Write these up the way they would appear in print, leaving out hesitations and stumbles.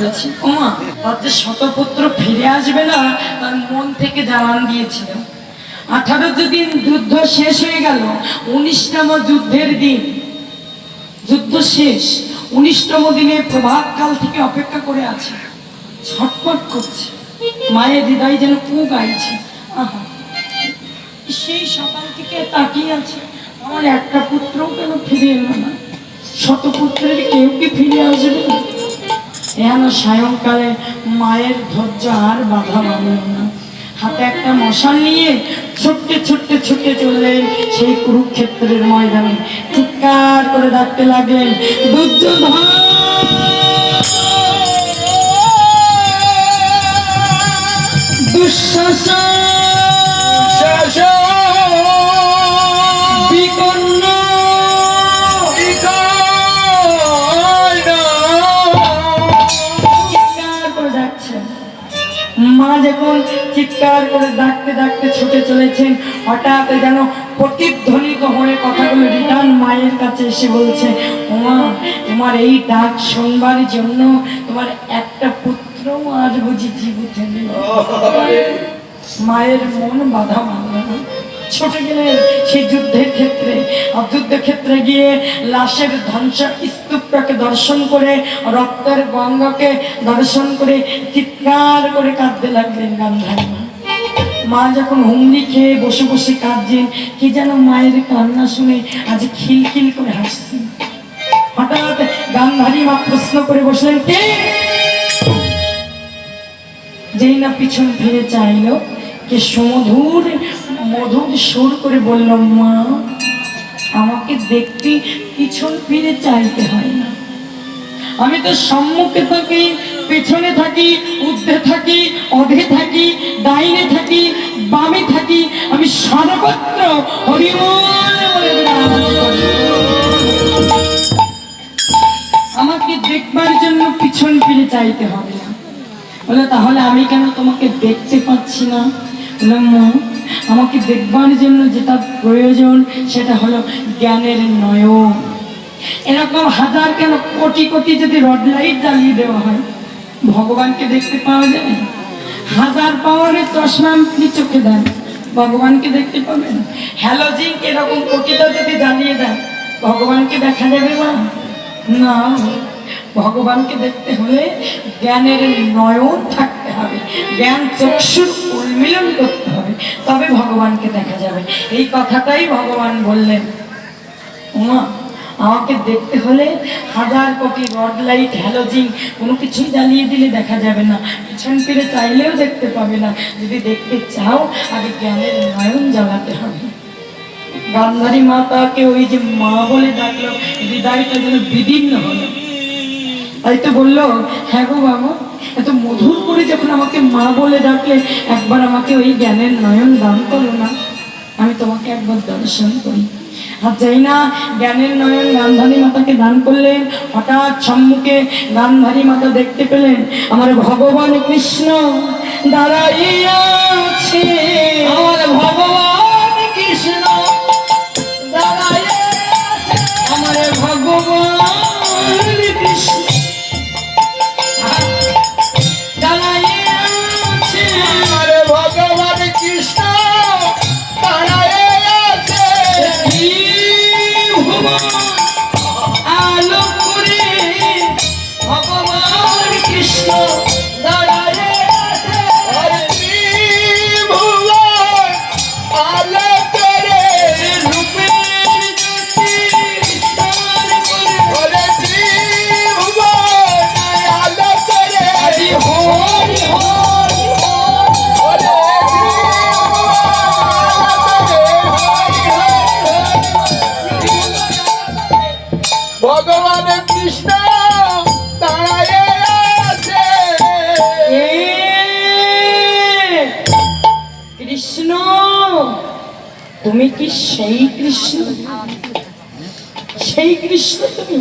বলেছি ওমা তার যে শতপুত্র ফিরে আসবে না তার মন থেকে জানান দিয়েছিল। 18 দিন যুদ্ধ শেষ হয়ে গেল, 19তম যুদ্ধের দিন, যুদ্ধ শেষ, 19তম দিনে প্রভাতকাল থেকে অপেক্ষা করে আছে, ছটফট করছে, মায়ের হৃদয় যেন কু গাইছে। আহা, সেই সকাল থেকে তাকিয়ে আছে, আমার একটা পুত্রও কেন ফিরে এলো না, শতপুত্রের কেউ কি ফিরে আসবে না? যেন সায়ংকালে মায়ের ধৈর্য আর বাধা মানল না, হাতে একটা মশাল নিয়ে ছুটতে ছুটতে ছুটে চললেন সেই কুরুক্ষেত্রের ময়দানে, চিৎকার করে ডাকতে লাগলেন, দুর্যোধন, দুঃশাসন, বিকর্ণ, চিৎকার করে ডাকছেন। মা যখন চিৎকার করে ডাকতে ডাকতে ছুটে চলেছেন, হঠাৎ যেন প্রতিধ্বনিত হয়ে কথাগুলো রিটার্ন মায়ের কাছে এসে বলছে, ওমা তোমার এই ডাক শুনবার জন্য তোমার একটা পুত্র আর বুঝি জীবিত নেই। মায়ের মন বাধা মানল না, ছুটে গেলেন সেই যুদ্ধের ক্ষেত্রে। আর যুদ্ধক্ষেত্রে গিয়ে লাশের ধ্বংস স্তূপটাকে দর্শন করে, রক্তের গঙ্গাকে দর্শন করে চিৎকার করে কাঁদতে লাগলেন গান্ধারী মা। মা যখন হুমড়ি খেয়ে বসে বসে কাঁদছেন, কি যেন মায়ের কান্না শুনে আজ খিলখিল করে হাসছেন। হঠাৎ গান্ধারী মা প্রশ্ন করে বসলেন, কে? যেই না পিছন ফিরে চাইল, কে সুমধুর মধুর সুর করে বলল, মা আমাকে দেখতে পিছন ফিরে চাইতে হয় না, আমি তো সম্মুখে থাকি, পেছনে থাকি, ঊর্ধ্বে থাকি, অধে থাকি, ডাইনে থাকি, বামে থাকি, আমি সর্বত্র হরিবল বলে বিরাজ করি। আমাকে দেখবার জন্য পিছন ফিরে চাইতে হবে না। বলে তাহলে আমি কেন তোমাকে দেখতে পাচ্ছি না? বললাম, মা আমাকে দেখবার জন্য যেটা প্রয়োজন সেটা হলো জ্ঞানের নয়ন। এরকম হাজার কেন কোটি কোটি যদি রড লাইট জ্বালিয়ে দেওয়া হয়, ভগবানকে দেখতে পাওয়া যায়? হাজার পাওয়ারের চশমা আপনি চোখে দেন, ভগবানকে দেখতে পাবেন? হ্যালোজিন এরকম কোটিটা যদি জ্বালিয়ে দেন, ভগবানকে দেখা যাবে না? না, ভগবানকে দেখতে হলে জ্ঞানের নয়ন থাকতে হবে, জ্ঞান চক্ষুর উন্মিলন করতে হবে, তবে ভগবানকে দেখা যাবে। এই কথাটাই ভগবান বললেন, ওমা আমাকে দেখতে হলে হাজার কোটি রড লাইট হ্যালোজিন কোনো কিছুই জ্বালিয়ে দিলে দেখা যাবে না, পিছন ফিরে চাইলেও দেখতে পাবে না। যদি দেখতে চাও আগে জ্ঞানের নয়ন জ্বালাতে হবে। গান্ধারী মাতাকে ওই যে মা বলে ডাকলো, হৃদয়টা যেন বিদীর্ণ হলো। তাই তো বললো, হ্যাঁ গো বাবা, এত মধুর করে যখন আমাকে মা বলে ডাকলে, একবার আমাকে ওই জ্ঞানের নয়ন দান করো না, আমি তোমাকে একবার দর্শন করি। আর যাই না জ্ঞানের নয়ন গান্ধারী মাতাকে দান করলেন, হঠাৎ সম্মুখে গান্ধারী মাতা দেখতে পেলেন আমার ভগবান কৃষ্ণ দাঁড়াইয়া আছে। আমার ভগবান কৃষ্ণ দাঁড়াইয়া আছে, আমার ভগবান কৃষ্ণ দাঁড়াইয়া আছে, আমার ভগবান কৃষ্ণ দাঁড়াইয়া আছে। আলো করে ভগবান কৃষ্ণ দাঁড়াইয়া আছে, আলো করে রূপের জ্যোতি বিস্তার করে, আলো করে হরি হরি হরি ভগবান কৃষ্ণ দাঁড়ায় আছে। কৃষ্ণ তুমি কি সেই কৃষ্ণ? সেই কৃষ্ণ তুমি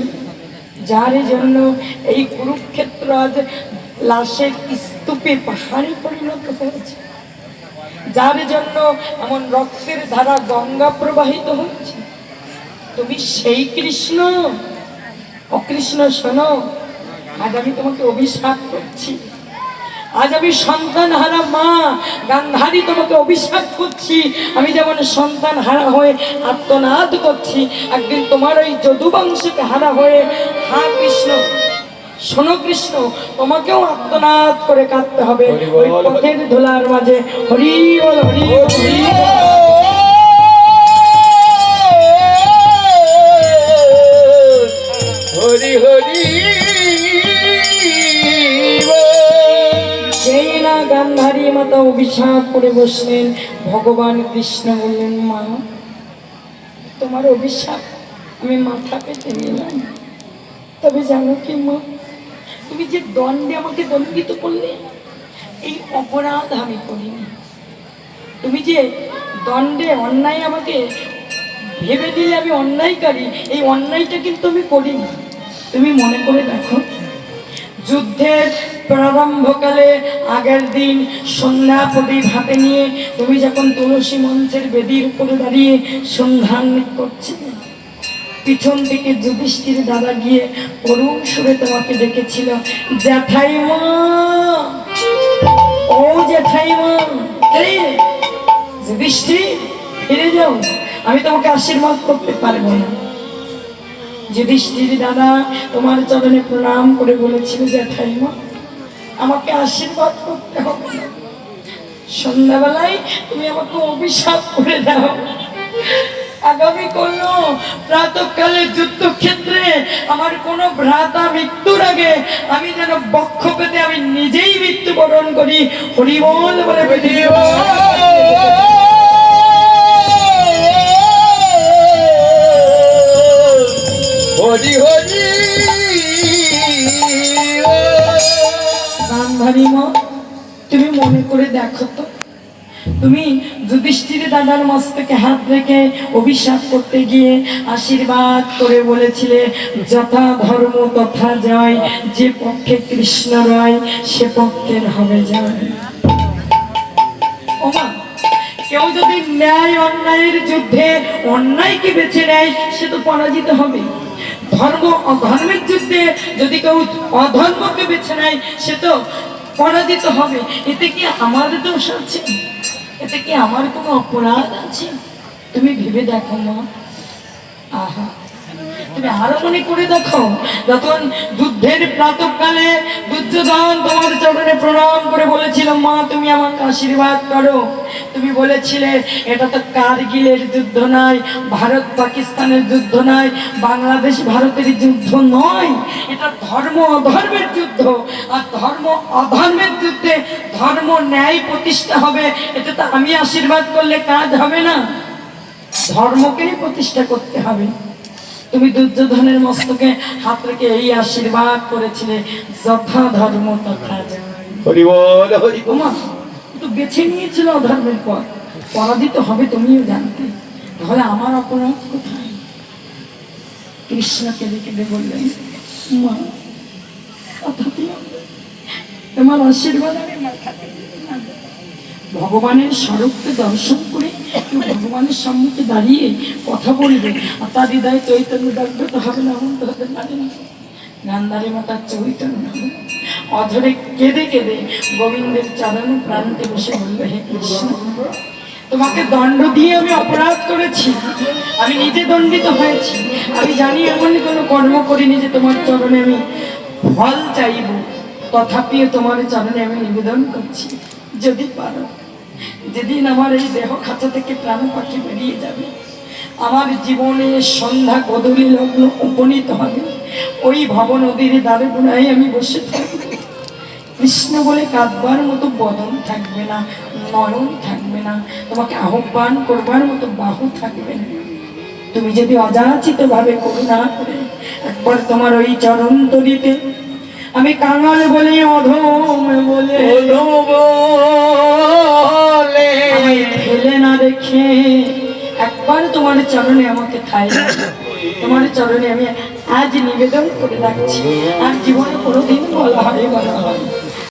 যার জন্য এই কুরুক্ষেত্র আজ লাশের স্তূপে পাহাড়ে পরিণত হয়েছে, যার জন্য এমন রক্তের ধারা গঙ্গা প্রবাহিত হচ্ছে, তুমি সেই কৃষ্ণ? অকৃষ্ণ শোনো, আজ আমি তোমাকে অভিশাপ করছি, আজ আমি সন্তান হারা মা গান্ধারী তোমাকে অভিশাপ করছি। আমি যেমন সন্তান হারা হয়ে আত্মনাদ করছি, একদিন তোমার ওই যদুবংশকে হারা হয়ে, হা কৃষ্ণ শোনো কৃষ্ণ, তোমাকেও আত্মনাদ করে কাঁদতে হবে ওই পথের ধুলার মাঝে। হরি বল হরি হরি হরি হরি। সেই না গান্ধারী মাতা অভিশাপ করে বসলেন, ভগবান কৃষ্ণ বললেন, মা তোমার অভিশাপ আমি মাথা পেতে নিলাম, তবে জানো কি মা, তুমি যে দণ্ডে আমাকে দণ্ডিত করলে এই অপরাধ আমি করিনি। তুমি যে দণ্ডে অন্যায় আমাকে ভেবে দিলে আমি অন্যায়কারী, এই অন্যায়টা কিন্তু আমি করিনি। তুমি মনে করে দেখো, যুদ্ধের প্রারম্ভকালে আগের দিন সন্ধ্যা প্রদীপ হাতে নিয়ে তুমি যখন তুলসী মঞ্চের বেদির উপরে দাঁড়িয়ে সন্ধান করছিলে, পিছন থেকে যুধিষ্ঠির দাদা গিয়ে করুণ সুরে তোমাকে ডেকেছিল, জ্যাঠাইমা ও জ্যাঠাইমা, এই যুধিষ্ঠির ফিরে যাও, আমি তোমাকে আশীর্বাদ করতে পারবো না। যুধিষ্ঠির দাদা তোমার চরণে প্রণাম করে বলেছিল, জ্যাঠাইমা আমাকে আশীর্বাদ করতে হবে না, সন্ধ্যাবেলায় তুমি আমাকে অভিশাপ করে দাও। আগামী কোন প্রাতঃকালে যুদ্ধক্ষেত্রে আমার কোনো ভ্রাতা মৃত্যুর আগে আমি যেন বক্ষ পেতে আমি নিজেই মৃত্যুবরণ করি। হরিবল বলে বেরিয়ে হরি হরি। গান্ধারী মা, তুমি মনে করে দেখো তো, তুমি যুধিষ্ঠির দাদার মস্তকে হাত রেখে অভিশাপ করতে গিয়ে আশীর্বাদ করে বলেছিলে, যথা ধর্ম তথা জয়, যে পক্ষে কৃষ্ণ রয় সে পক্ষের হবে জয়। ওমা, কেউ যদি ন্যায় অন্যায়ের যুদ্ধে অন্যায়কে বেছে নেয় সে তো পরাজিত হবে। ধর্ম অধর্মের যুদ্ধে যদি কেউ অধর্মকে বেছে নেয় সে তো পরাজিত হবে। এতে কি আমার দোষ আছে? এতে কি আমার কোনো অপরাধ আছে? তুমি ভেবে দেখো মা। আহা, তুমি আরো মনে করে দেখো, যখন যুদ্ধের প্রাতঃকালে দুর্যোধন তোমার চরণে প্রণাম করে বলেছিল, মা তুমি আমাকে আশীর্বাদ করো, তুমি বলেছিলে এটা তো কারগিলের যুদ্ধ নয়, ভারত পাকিস্তানের যুদ্ধ নয়, বাংলাদেশ ভারতের যুদ্ধ নয়, এটা ধর্ম অধর্মের যুদ্ধ। আর ধর্ম অধর্মের যুদ্ধে ধর্ম ন্যায় প্রতিষ্ঠা হবে, এটা তো আমি আশীর্বাদ করলে কাজ হবে না, ধর্মকেই প্রতিষ্ঠা করতে হবে। তুমি দুর্যোধনের মস্তকে হাত রেখে এই আশীর্বাদ করেছিলে, যথা ধর্ম তথা জয়। হরি বল হরি। ওমা, তো বেছে নিয়েছিল অধর্মের পথ, পরাজিত হবে তুমিও জানতে, তাহলে আমার অপরাধ কোথায়? কৃষ্ণ কেঁদে কেঁদে বললেন, মা কথা দিও, তোমার আশীর্বাদ আমি মাথাতে দিলাম। ভগবানের স্বরূপকে দর্শন করে কেউ ভগবানের সম্মুখে দাঁড়িয়ে কথা বলবে আর তার হৃদয়ে চৈতন্য জাগ্রত হবে না, এমন তো হতে পারে না। গান্ধারী মাতার চৈতন্য হবে, অধরে কেঁদে কেঁদে গোবিন্দের চরণ প্রান্তে বসে বলবে, হে কৃষ্ণ, তোমাকে দণ্ড দিয়ে আমি অপরাধ করেছি, আমি নিজে দণ্ডিত হয়েছি, আমি জানি এমন কোনো কর্ম করিনি যে তোমার চরণে আমি ফল চাইব, তথাপিও তোমার চরণে আমি নিবেদন করছি, যদি পারো যেদিন আমার এই দেহ খাঁচা থেকে প্রাণ পাখি বেরিয়ে যাবে, আমার জীবনে সন্ধ্যা গধূলি লগ্ন উপনীত হবে, ওই ভব নদীর দ্বারে গুণায় আমি বসে থাকব, কৃষ্ণ বলে কাঁদবার মতো বদন থাকবে না, নয়ন থাকবে না, তোমাকে আহ্বান করবার মতো বাহু থাকবে না। তুমি যদি অযাচিত ভাবে করুণা করে একবার তোমার ওই চরণ তলিতে আমি কাঙাল বলে অধম বলে ফেলে না রেখে একবার তোমার চরণে আমাকে ঠাই দাও, তোমার চরণে আমি আজ নিবেদন করে রাখছি, আর জীবনে কোনোদিন বলা হয়